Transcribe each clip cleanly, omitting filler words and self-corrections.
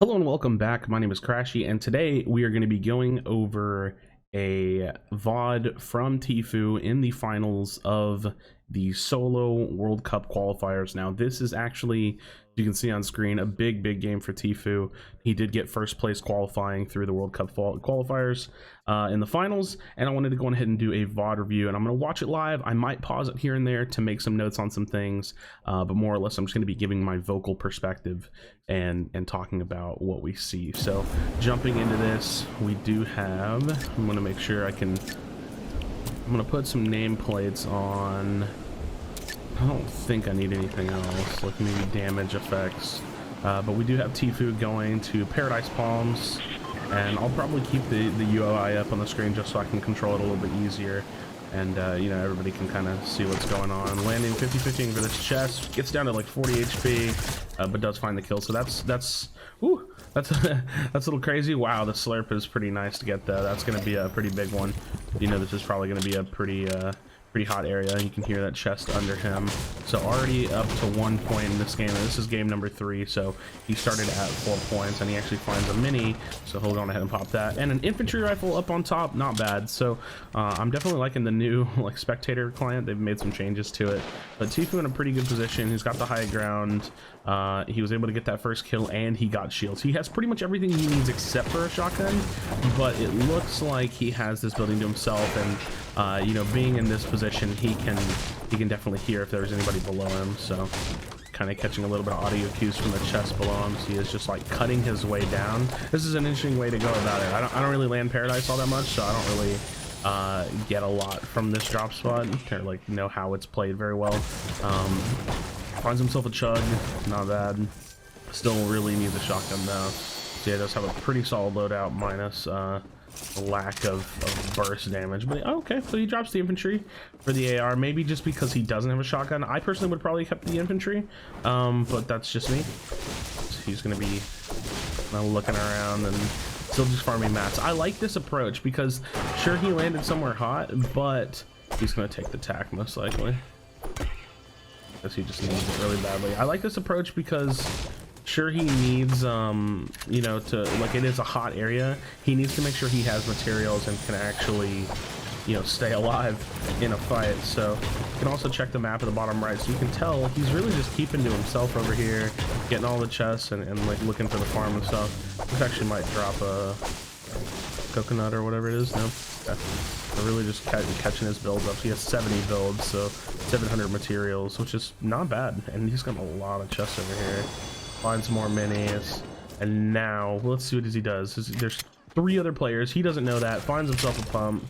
Hello and welcome back. My name is Crashy, and today we are going to be going over a VOD from Tfue in the finals of the solo World Cup qualifiers. Now, this is actually, you can see on screen, a big game for Tfue. He did get first place qualifying through the World Cup qualifiers in the finals, and I wanted to go ahead and do a VOD review, and I'm going to watch it live. I might pause it here and there to make some notes on some things, but more or less I'm just going to be giving my vocal perspective and talking about what we see. So jumping into this, we do have, I'm going to make sure I'm going to put some nameplates on. I don't think I need anything else, like maybe damage effects, but we do have Tfue going to Paradise Palms, and I'll probably keep the UI up on the screen just so I can control it a little bit easier, and you know, everybody can kind of see what's going on. Landing 50-50 for this chest, gets down to like 40 HP, but does find the kill. So that's that's a little crazy. Wow, the slurp is pretty nice to get though. That's going to be a pretty big one. You know, this is probably going to be a pretty hot area. You can hear that chest under him. So already up to 1 point in this game. And this is game number 3, so he started at 4 points, and he actually finds a mini, so he'll go on ahead and pop that. And an infantry rifle up on top, not bad. So I'm definitely liking the new like spectator client. They've made some changes to it, but Tfue in a pretty good position. He's got the high ground. He was able to get that first kill, and he got shields. He has pretty much everything he needs except for a shotgun, but it looks like he has this building to himself, and you know, being in this position, he can definitely hear if there's anybody below him. So kind of catching a little bit of audio cues from the chest below him. So he is just like cutting his way down. This is an interesting way to go about it. I don't really land Paradise all that much, so I don't really get a lot from this drop spot, or like know how it's played very well. Finds himself a chug, not bad. Still really needs a shotgun though. So yeah, does have a pretty solid loadout minus lack of burst damage. But okay, so he drops the infantry for the AR, maybe just because he doesn't have a shotgun. I personally would probably kept the infantry, but that's just me. So he's gonna be looking around and still just farming mats. I like this approach because sure, he landed somewhere hot, but he's gonna take the tack most likely, because he just needs it really badly. I like this approach because sure, he needs you know, to, like, it is a hot area. He needs to make sure he has materials and can actually, you know, stay alive in a fight. So you can also check the map at the bottom right, so you can tell he's really just keeping to himself over here, getting all the chests and like looking for the farm and stuff. This actually might drop a coconut or whatever it is. No, okay. So really just catching his builds up. He has 70 builds, so 700 materials, which is not bad, and he's got a lot of chests over here. Finds more minis, and now let's see what he does. There's 3 other players. He doesn't know that. Finds himself a pump,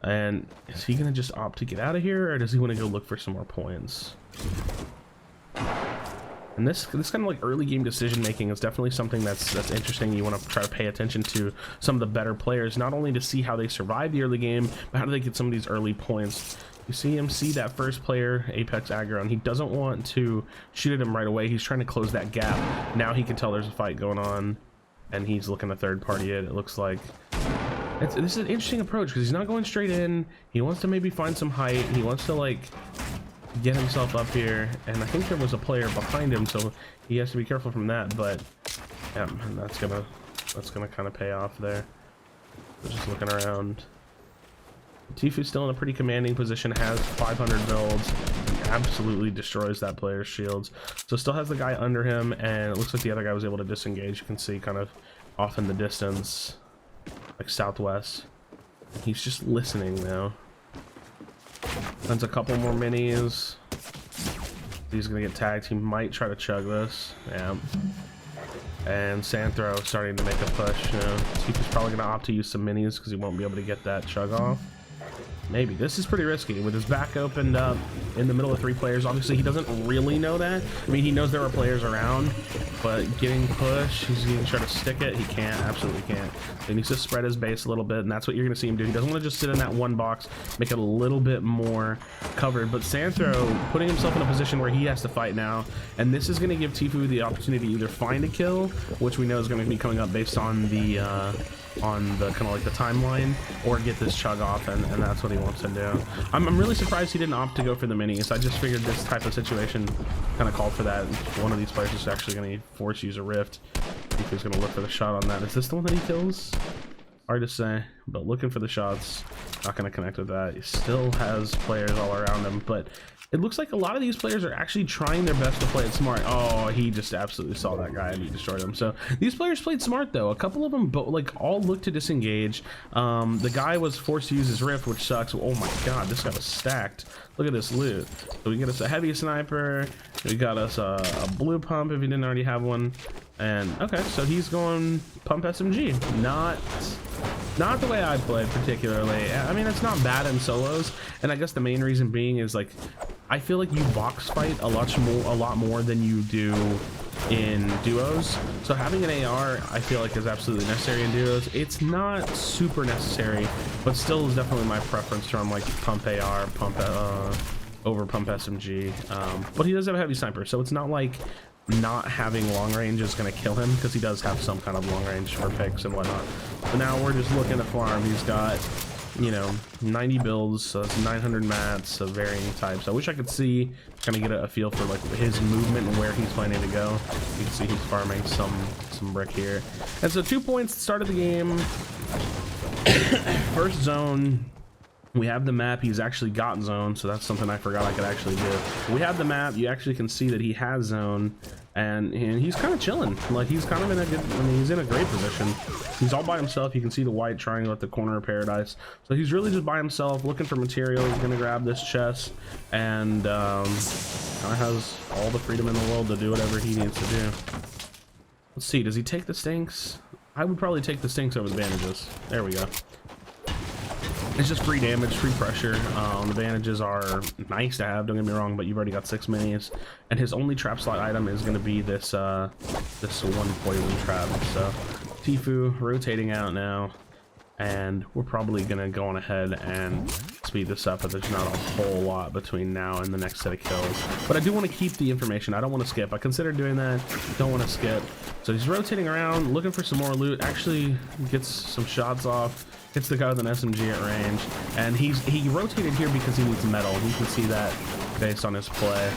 and is he gonna just opt to get out of here, or does he want to go look for some more points? And this kind of like early game decision making is definitely something that's interesting. You want to try to pay attention to some of the better players, not only to see how they survive the early game, but how do they get some of these early points. You see him see that first player Apex aggro, and he doesn't want to shoot at him right away. He's trying to close that gap. Now he can tell there's a fight going on, and he's looking to third party it. It looks like this is an interesting approach because he's not going straight in. He wants to maybe find some height. He wants to like get himself up here, and I think there was a player behind him, so he has to be careful from that. But yeah, that's gonna kind of pay off there. So just looking around. Tfue's still in a pretty commanding position, has 500 builds, and absolutely destroys that player's shields. So still has the guy under him, and it looks like the other guy was able to disengage. You can see kind of off in the distance, like southwest. He's just listening now. Finds a couple more minis. He's gonna get tagged. He might try to chug this. Yeah. And Santhro starting to make a push. You know, Tfue's probably gonna opt to use some minis because he won't be able to get that chug off. Maybe. This is pretty risky with his back opened up in the middle of 3 players. Obviously, he doesn't really know that. I mean, he knows there are players around, but getting pushed, he's going to try to stick it. He can't. Absolutely can't. He needs to spread his base a little bit, and that's what you're going to see him do. He doesn't want to just sit in that one box, make it a little bit more covered. But Santhro putting himself in a position where he has to fight now, and this is going to give Tfue the opportunity to either find a kill, which we know is going to be coming up based on the kind of like the timeline, or get this chug off, and that's what he wants to do. I'm really surprised he didn't opt to go for the minis. I just figured this type of situation kind of called for that. One of these players is actually going to force use a rift. If he's gonna look for the shot on that. Is this the one that he kills? Hard to say, but looking for the shots. Not gonna connect with that. He still has players all around him, but it looks like a lot of these players are actually trying their best to play it smart. Oh, he just absolutely saw that guy and he destroyed him. So these players played smart though. A couple of them like all looked to disengage. The guy was forced to use his rift, which sucks. Oh my god, this guy was stacked. Look at this loot. So we get us a heavy sniper, we got us a blue pump if he didn't already have one. And okay, so he's going pump SMG. Not the way I played particularly. I mean, it's not bad in solos, and I guess the main reason being is like I feel like you box fight a lot more than you do in duos. So having an AR I feel like is absolutely necessary in duos. It's not super necessary, but still is definitely my preference to run like pump AR, pump over pump SMG. But he does have a heavy sniper, so it's not like not having long range is going to kill him, because he does have some kind of long range for picks and whatnot. But now we're just looking to farm. He's got, you know, 90 builds, so it's 900 mats of varying types. I wish I could see, kind of get a feel for like his movement and where he's planning to go. You can see he's farming some brick here. And so 2 points at the start of the game. First zone. We have the map. He's actually got zone, so that's something I forgot I could actually do. We have the map. You actually can see that he has zone, and he's kind of chilling. Like, he's kind of in a good, I mean, he's in a great position. He's all by himself. You can see the white triangle at the corner of paradise. So he's really just by himself, looking for material. He's gonna grab this chest, and kind of has all the freedom in the world to do whatever he needs to do. Let's see. Does he take the stinks? I would probably take the stinks over the bandages. There we go. It's just free damage, free pressure. The bandages are nice to have, don't get me wrong, but you've already got 6 minis, and his only trap slot item is going to be this this one poison trap. So Tfue rotating out now, and we're probably going to go on ahead and speed this up, but there's not a whole lot between now and the next set of kills. But I do want to keep the information. I don't want to skip. I considered doing that. Don't want to skip. So he's rotating around, looking for some more loot. Actually gets some shots off. Hits the guy with an SMG at range, and he rotated here because he needs metal. You can see that based on his play.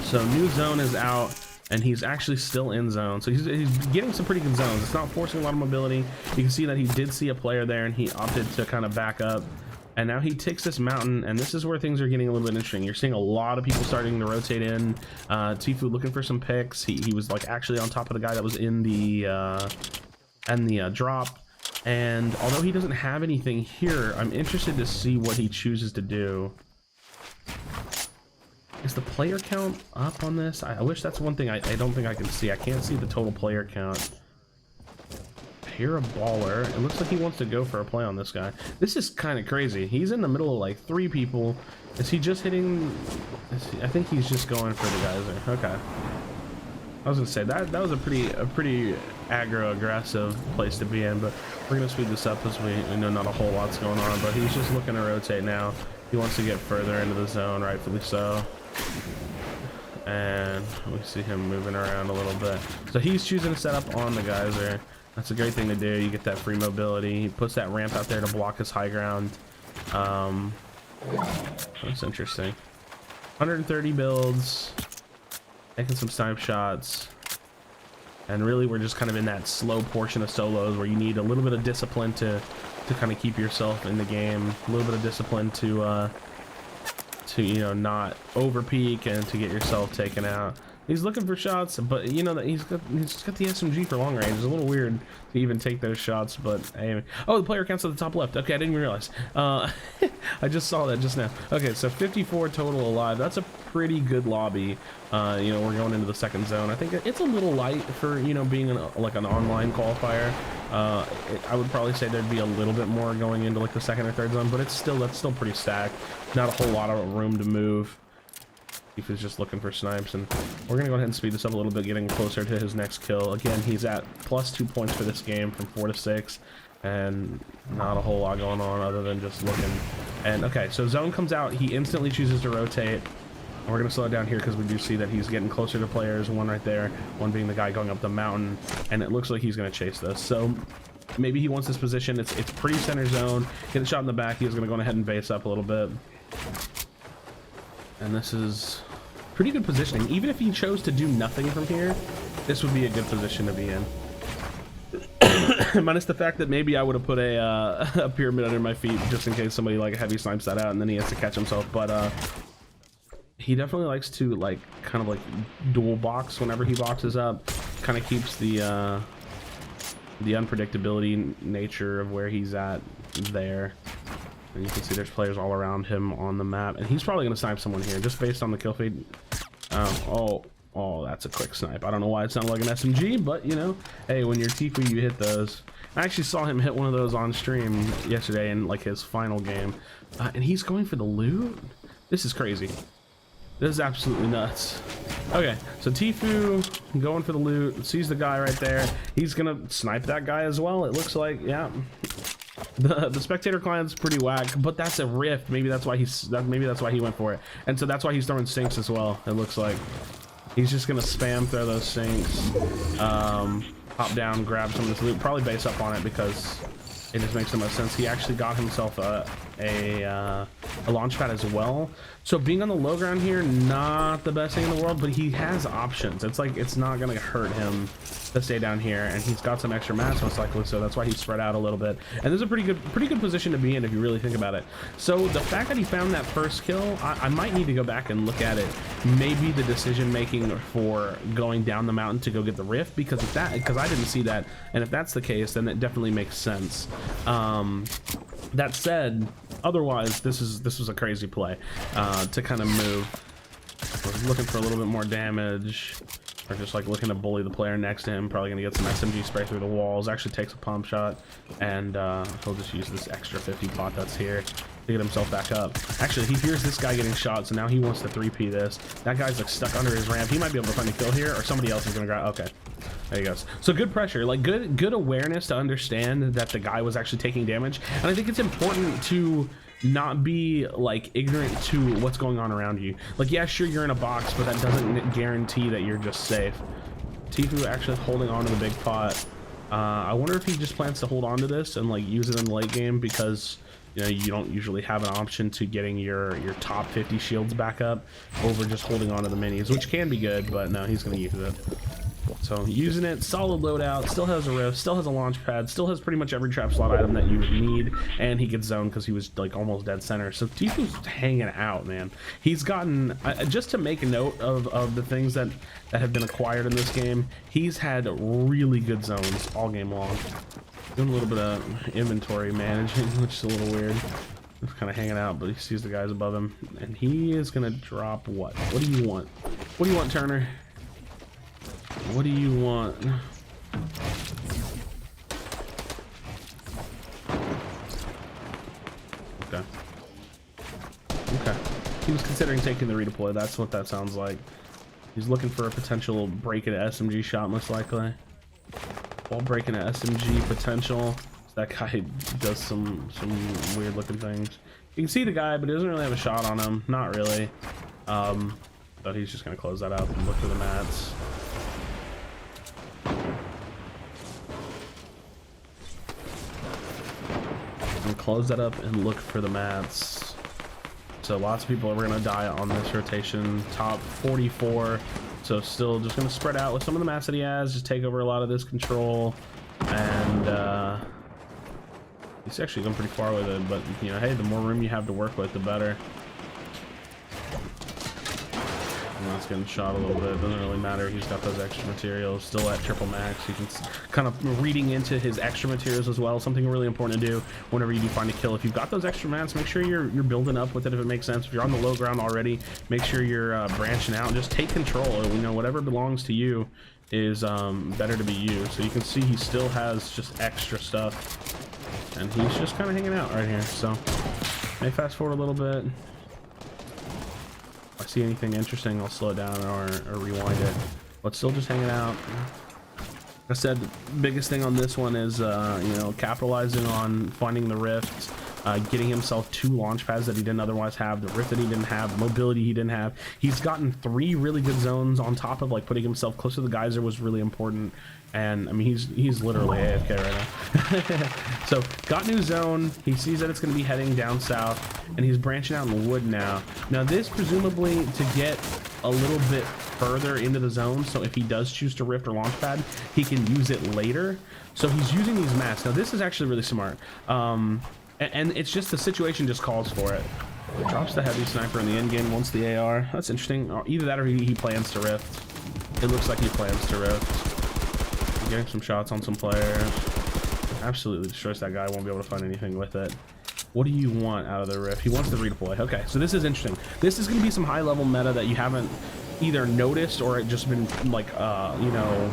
So new zone is out, and he's actually still in zone. So he's getting some pretty good zones. It's not forcing a lot of mobility. You can see that he did see a player there, and he opted to kind of back up. And now he takes this mountain, and this is where things are getting a little bit interesting. You're seeing a lot of people starting to rotate in. Tfue looking for some picks. He was like actually on top of the guy that was in the drop. And although he doesn't have anything here, I'm interested to see what he chooses to do. Is the player count up on this? I wish that's one thing I don't think I can see. I can't see the total player count. Here a baller. It looks like he wants to go for a play on this guy. This is kind of crazy. He's in the middle of like 3 people. Is he just hitting? I think he's just going for the guys there. Okay. I was gonna say that was a pretty aggro aggressive place to be in, but we're gonna speed this up because we know not a whole lot's going on. But he's just looking to rotate now. He wants to get further into the zone, rightfully so. And we see him moving around a little bit. So he's choosing to set up on the geyser. That's a great thing to do. You get that free mobility. He puts that ramp out there to block his high ground. That's interesting. 130 builds. Taking some snipe shots, and really we're just kind of in that slow portion of solos where you need a little bit of discipline to kind of keep yourself in the game, a little bit of discipline to you know, not over peak and to get yourself taken out. He's looking for shots, but you know that he's got the SMG for long range. It's a little weird to even take those shots, but hey. Oh, the player counts at the top left. Okay, I didn't even realize. I just saw that just now. Okay, so 54 total alive. That's a pretty good lobby. You know, we're going into the second zone. I think it's a little light for, you know, being like an online qualifier. I would probably say there'd be a little bit more going into like the second or third zone, but that's still pretty stacked. Not a whole lot of room to move. If he's just looking for snipes, and we're gonna go ahead and speed this up a little bit, getting closer to his next kill. Again, he's at +2 points for this game from 4 to 6, and not a whole lot going on other than just looking. And okay, so zone comes out, he instantly chooses to rotate. And we're gonna slow it down here because we do see that he's getting closer to players. One right there, one being the guy going up the mountain, and it looks like he's gonna chase this. So maybe he wants this position. It's pretty center zone. Get a shot in the back. He's gonna go ahead and base up a little bit. And this is pretty good positioning. Even if he chose to do nothing from here, this would be a good position to be in. Minus the fact that maybe I would have put a pyramid under my feet just in case somebody like heavy snipes that out and then he has to catch himself. But he definitely likes to like kind of like dual box whenever he boxes up. Kind of keeps the unpredictability nature of where he's at there. And you can see there's players all around him on the map, and he's probably gonna snipe someone here just based on the kill feed. Oh, that's a quick snipe. I don't know why it sounded like an SMG, but you know, hey, when you're Tfue, you hit those. I actually saw him hit one of those on stream yesterday in like his final game, and he's going for the loot. This is crazy. This is absolutely nuts. Okay, so Tfue going for the loot, sees the guy right there. He's gonna snipe that guy as well. It looks like, yeah. The spectator client's pretty whack, but that's a rift. Maybe that's why he went for it, and so that's why he's throwing sinks as well. It looks like he's just gonna spam throw those sinks, hop down, grab some of this loot, probably base up on it because it just makes the most sense. He actually got himself a launch pad as well. So being on the low ground here, not the best thing in the world, but he has options. It's like it's not gonna hurt him to stay down here, and he's got some extra mass most likely, so that's why he's spread out a little bit. And there's a pretty good position to be in if you really think about it. So the fact that he found that first kill, I might need to go back and look at it. Maybe the decision making for going down the mountain to go get the rift, because I didn't see that, and if that's the case, then it definitely makes sense. That said, otherwise this was a crazy play to kind of move. I was looking for a little bit more damage, or just like looking to bully the player next to him. Probably gonna get some SMG spray through the walls. Actually takes a pump shot, and he'll just use this extra 50 pot that's here to get himself back up. Actually, he hears this guy getting shot, so now he wants to 3P this. That guy's like stuck under his ramp. He might be able to find a kill here, or somebody else is gonna grab. Okay, there he goes. So good pressure, like good awareness to understand that the guy was actually taking damage. And I think it's important to not be like ignorant to what's going on around you. Like, yeah, sure, you're in a box, but that doesn't guarantee that you're just safe. Tfue actually holding on to the big pot. I wonder if he just plans to hold on to this and like use it in the late game, because you know you don't usually have an option to getting your top 50 shields back up over just holding on to the minis, which can be good, but no, he's gonna use it. So using it, solid loadout, still has a rift, still has a launch pad, still has pretty much every trap slot item that you would need, and he gets zoned because he was like almost dead center. So Tfue's hanging out, man. He's gotten, just to make a note of the things that have been acquired in this game, he's had really good zones all game long. Doing a little bit of inventory managing, which is a little weird. He's kind of hanging out, but he sees the guys above him, and he is gonna drop what? What do you want? What do you want, Turner? What do you want? Okay. Okay. He was considering taking the redeploy. That's what that sounds like. He's looking for a potential break at SMG shot, most likely. While breaking an SMG potential. That guy does some weird looking things. You can see the guy, but he doesn't really have a shot on him. Not really. But he's just gonna close that up and look for the mats. And close that up and look for the mats. So lots of people are gonna die on this rotation. Top 44. So still just gonna spread out with some of the mats that he has, just take over a lot of this control. And he's actually going pretty far with it, but you know, hey, the more room you have to work with, the better. That's getting shot a little bit, doesn't really matter. He's got those extra materials still at triple max. You can kind of reading into his extra materials as well, something really important to do whenever you do find a kill. If you've got those extra mats, make sure you're building up with it if it makes sense. If you're on the low ground already, make sure you're branching out and just take control. You know, whatever belongs to you is better to be you. So you can see he still has just extra stuff, and he's just kind of hanging out right here. So may fast forward a little bit. If I see anything interesting, I'll slow it down or rewind it, but still just hanging out. Like I said, the biggest thing on this one is you know, capitalizing on finding the rift, getting himself 2 launch pads that he didn't otherwise have, the rift that he didn't have, mobility he didn't have. He's gotten 3 really good zones on top of like putting himself close to the geyser was really important. And I mean, he's literally AFK right now. So got new zone. He sees that it's going to be heading down south, and he's branching out in the wood now. Now this presumably to get a little bit further into the zone, so if he does choose to rift or launch pad, he can use it later. So he's using these mats. Now this is actually really smart, and it's just the situation just calls for it. Drops the heavy sniper in the end game, wants the AR. That's interesting. Either that or he plans to rift. It looks like he plans to rift. Getting some shots on some players. Absolutely destroys that guy. Won't be able to find anything with it. What do you want out of the rift? He wants the redeploy. Okay, so this is interesting. This is going to be some high level meta that you haven't either noticed or just been like you know,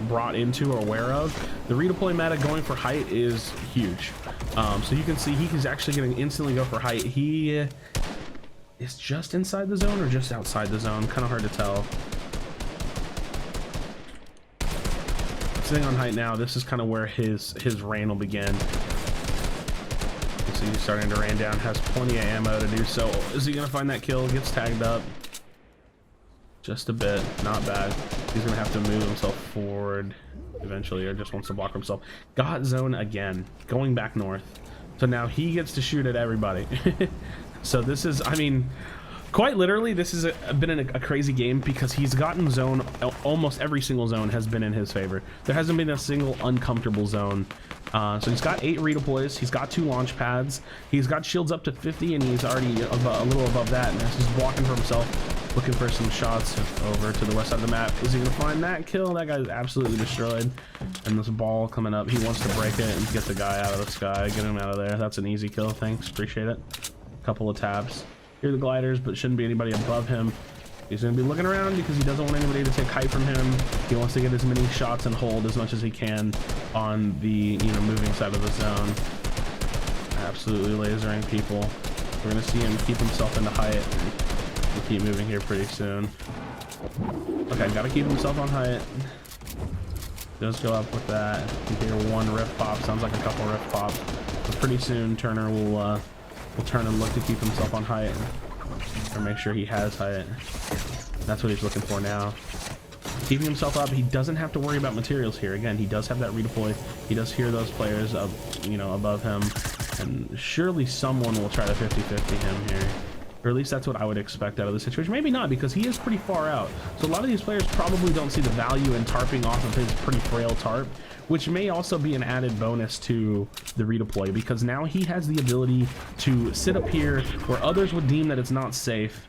brought into or aware of. The redeploy meta going for height is huge. So you can see he's actually going to instantly go for height. He is just inside the zone or just outside the zone. Kind of hard to tell. Sitting on height now. This is kind of where his reign will begin. So he's starting to rain down, has plenty of ammo to do so. Is he gonna find that kill? Gets tagged up just a bit, not bad. He's gonna have to move himself forward eventually, or just wants to block himself. Got zone again, going back north. So now he gets to shoot at everybody. So this is, I mean, quite literally, this has been a crazy game because he's gotten zone. Almost every single zone has been in his favor. There hasn't been a single uncomfortable zone. So he's got 8 redeploys. He's got 2 launch pads. He's got shields up to 50, and he's already a little above that. And he's blocking for himself, looking for some shots over to the west side of the map. Is he gonna find that kill? That guy's absolutely destroyed. And this ball coming up, he wants to break it and get the guy out of the sky, get him out of there. That's an easy kill. Thanks, appreciate it. Couple of taps. Hear the gliders, but shouldn't be anybody above him. He's going to be looking around because he doesn't want anybody to take height from him. He wants to get as many shots and hold as much as he can on the, you know, moving side of the zone. Absolutely lasering people. We're going to see him keep himself into height. We'll keep moving here pretty soon. Okay, got to keep himself on height. Does go up with that. You hear one rift pop. Sounds like a couple rift pops. But pretty soon Turner will turn and look to keep himself on height, or make sure he has height. That's what he's looking for now. Keeping himself up, he doesn't have to worry about materials here. Again, he does have that redeploy. He does hear those players up, you know, above him, and surely someone will try to 50-50 him here. Or at least that's what I would expect out of the situation. Maybe not, because he is pretty far out. So a lot of these players probably don't see the value in tarping off of his pretty frail tarp, which may also be an added bonus to the redeploy, because now he has the ability to sit up here where others would deem that it's not safe.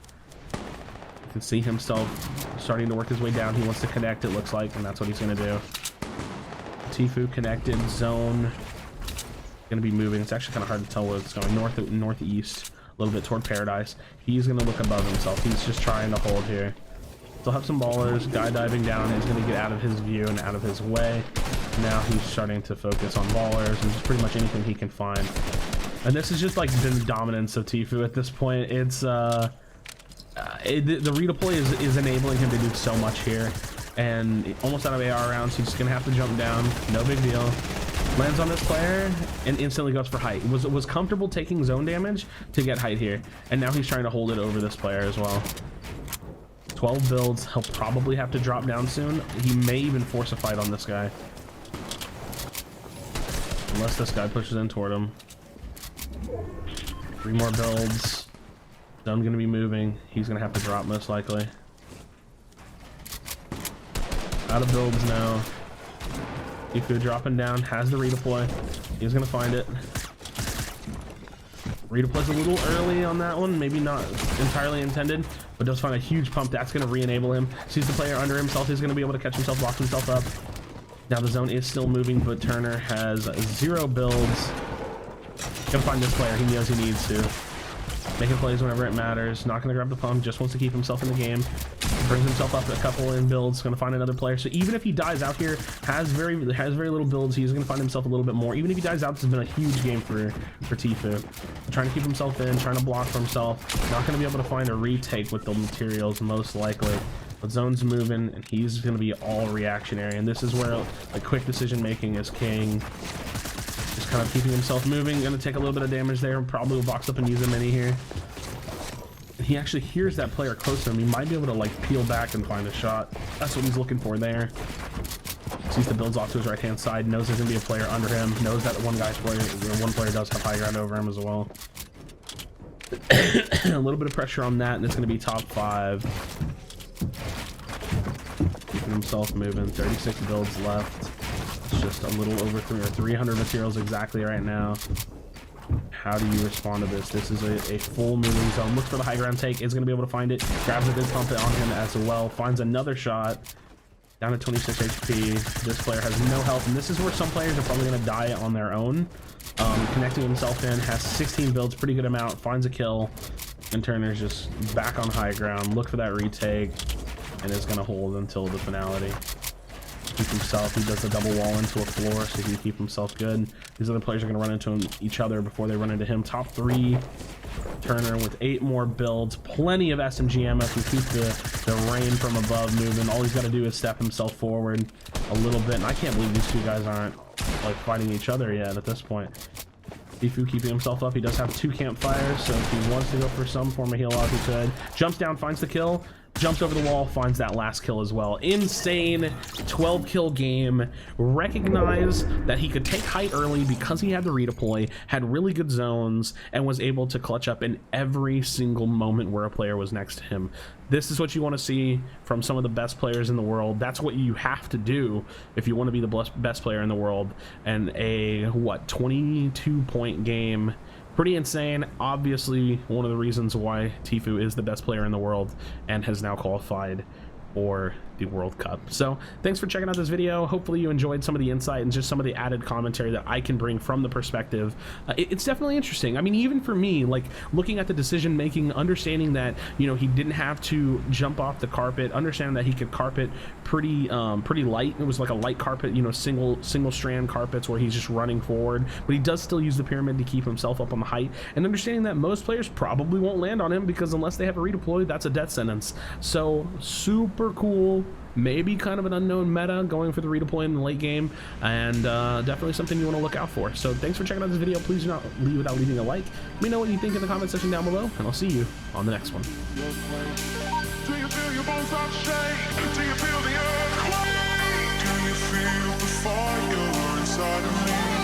You can see himself starting to work his way down. He wants to connect, it looks like, and that's what he's going to do. Tfue connected, zone. Going to be moving. It's actually kind of hard to tell where it's going. Northeast. A little bit toward paradise. He's gonna look above himself. He's just trying to hold here. Still have some ballers. Guy diving down is gonna get out of his view and out of his way. Now he's starting to focus on ballers and just pretty much anything he can find. And this is just like the dominance of Tfue at this point. It's the redeploy is enabling him to do so much here, and almost out of AR rounds. He's just gonna have to jump down. No big deal. Lands on this player and instantly goes for height. Was comfortable taking zone damage to get height here, and now he's trying to hold it over this player as well. 12 builds. He'll probably have to drop down soon. He may even force a fight on this guy, unless this guy pushes in toward him. 3 more builds. Zone gonna be moving. He's gonna have to drop most likely. Out of builds now. Tfue dropping down, has the redeploy. He's gonna find it. Redeploy's a little early on that one, maybe not entirely intended, but does find a huge pump. That's gonna re-enable him. Sees the player under himself. He's gonna be able to catch himself, lock himself up. Now the zone is still moving, but Turner has 0 builds. Gonna find this player. He knows he needs to. Making plays whenever it matters. Not gonna grab the pump. Just wants to keep himself in the game. Brings himself up a couple in builds. Gonna find another player. So even if he dies out here, has very little builds, he's gonna find himself a little bit more. Even if he dies out, this has been a huge game for Tfue. Trying to keep himself in, trying to block for himself. Not gonna be able to find a retake with the materials most likely. But zone's moving, and he's gonna be all reactionary. And this is where like quick decision making is king. Just kind of keeping himself moving. Gonna take a little bit of damage there. Probably will box up and use a mini here. He actually hears that player close to him. He might be able to like peel back and find a shot. That's what he's looking for there. Sees the builds off to his right hand side. Knows there's gonna be a player under him. Knows that one player does have high ground over him as well. A little bit of pressure on that, and it's gonna be top 5. keeping himself moving. 36 builds left. It's just a little over 300 materials exactly right now. How do you respond to this? This is a full moving zone. Looks for the high ground take. Is going to be able to find it. Grabs a good pump on him as well. Finds another shot. Down to 26 HP. This player has no health, and this is where some players are probably going to die on their own. Connecting himself in, has 16 builds, pretty good amount, finds a kill, and Turner's just back on high ground. Look for that retake, and is going to hold until the finality. Keep himself, he does a double wall into a floor so he can keep himself good. These other players are going to run into each other before they run into him. Top 3, Turner with 8 more builds, plenty of SMG ammo to keep the rain from above moving. All he's got to do is step himself forward a little bit, and I can't believe these two guys aren't like fighting each other yet at this point. Tfue keeping himself up. He does have 2 campfires, so if he wants to go for some form of heal out, he could. Jumps down, finds the kill, jumps over the wall, finds that last kill as well. Insane 12 kill game. Recognize that he could take height early because he had the redeploy, had really good zones, and was able to clutch up in every single moment where a player was next to him. This is what you want to see from some of the best players in the world. That's what you have to do if you want to be the best player in the world. And a, what, 22-point game. Pretty insane. Obviously, one of the reasons why Tfue is the best player in the world and has now qualified for the World Cup. So thanks for checking out this video. Hopefully you enjoyed some of the insight and just some of the added commentary that I can bring from the perspective. It's definitely interesting. I mean, even for me, like looking at the decision making, understanding that, you know, he didn't have to jump off the carpet, understanding that he could carpet pretty light. It was like a light carpet, you know, single strand carpets where he's just running forward, but he does still use the pyramid to keep himself up on the height, and understanding that most players probably won't land on him because unless they have a redeploy, that's a death sentence. So super cool. Maybe kind of an unknown meta going for the redeploy in the late game, and definitely something you want to look out for. So thanks for checking out this video. Please do not leave without leaving a like. Let me know what you think in the comment section down below, and I'll see you on the next one. Do you feel your bones start to shake? Do you feel the earthquake? Do you feel the fire inside of me?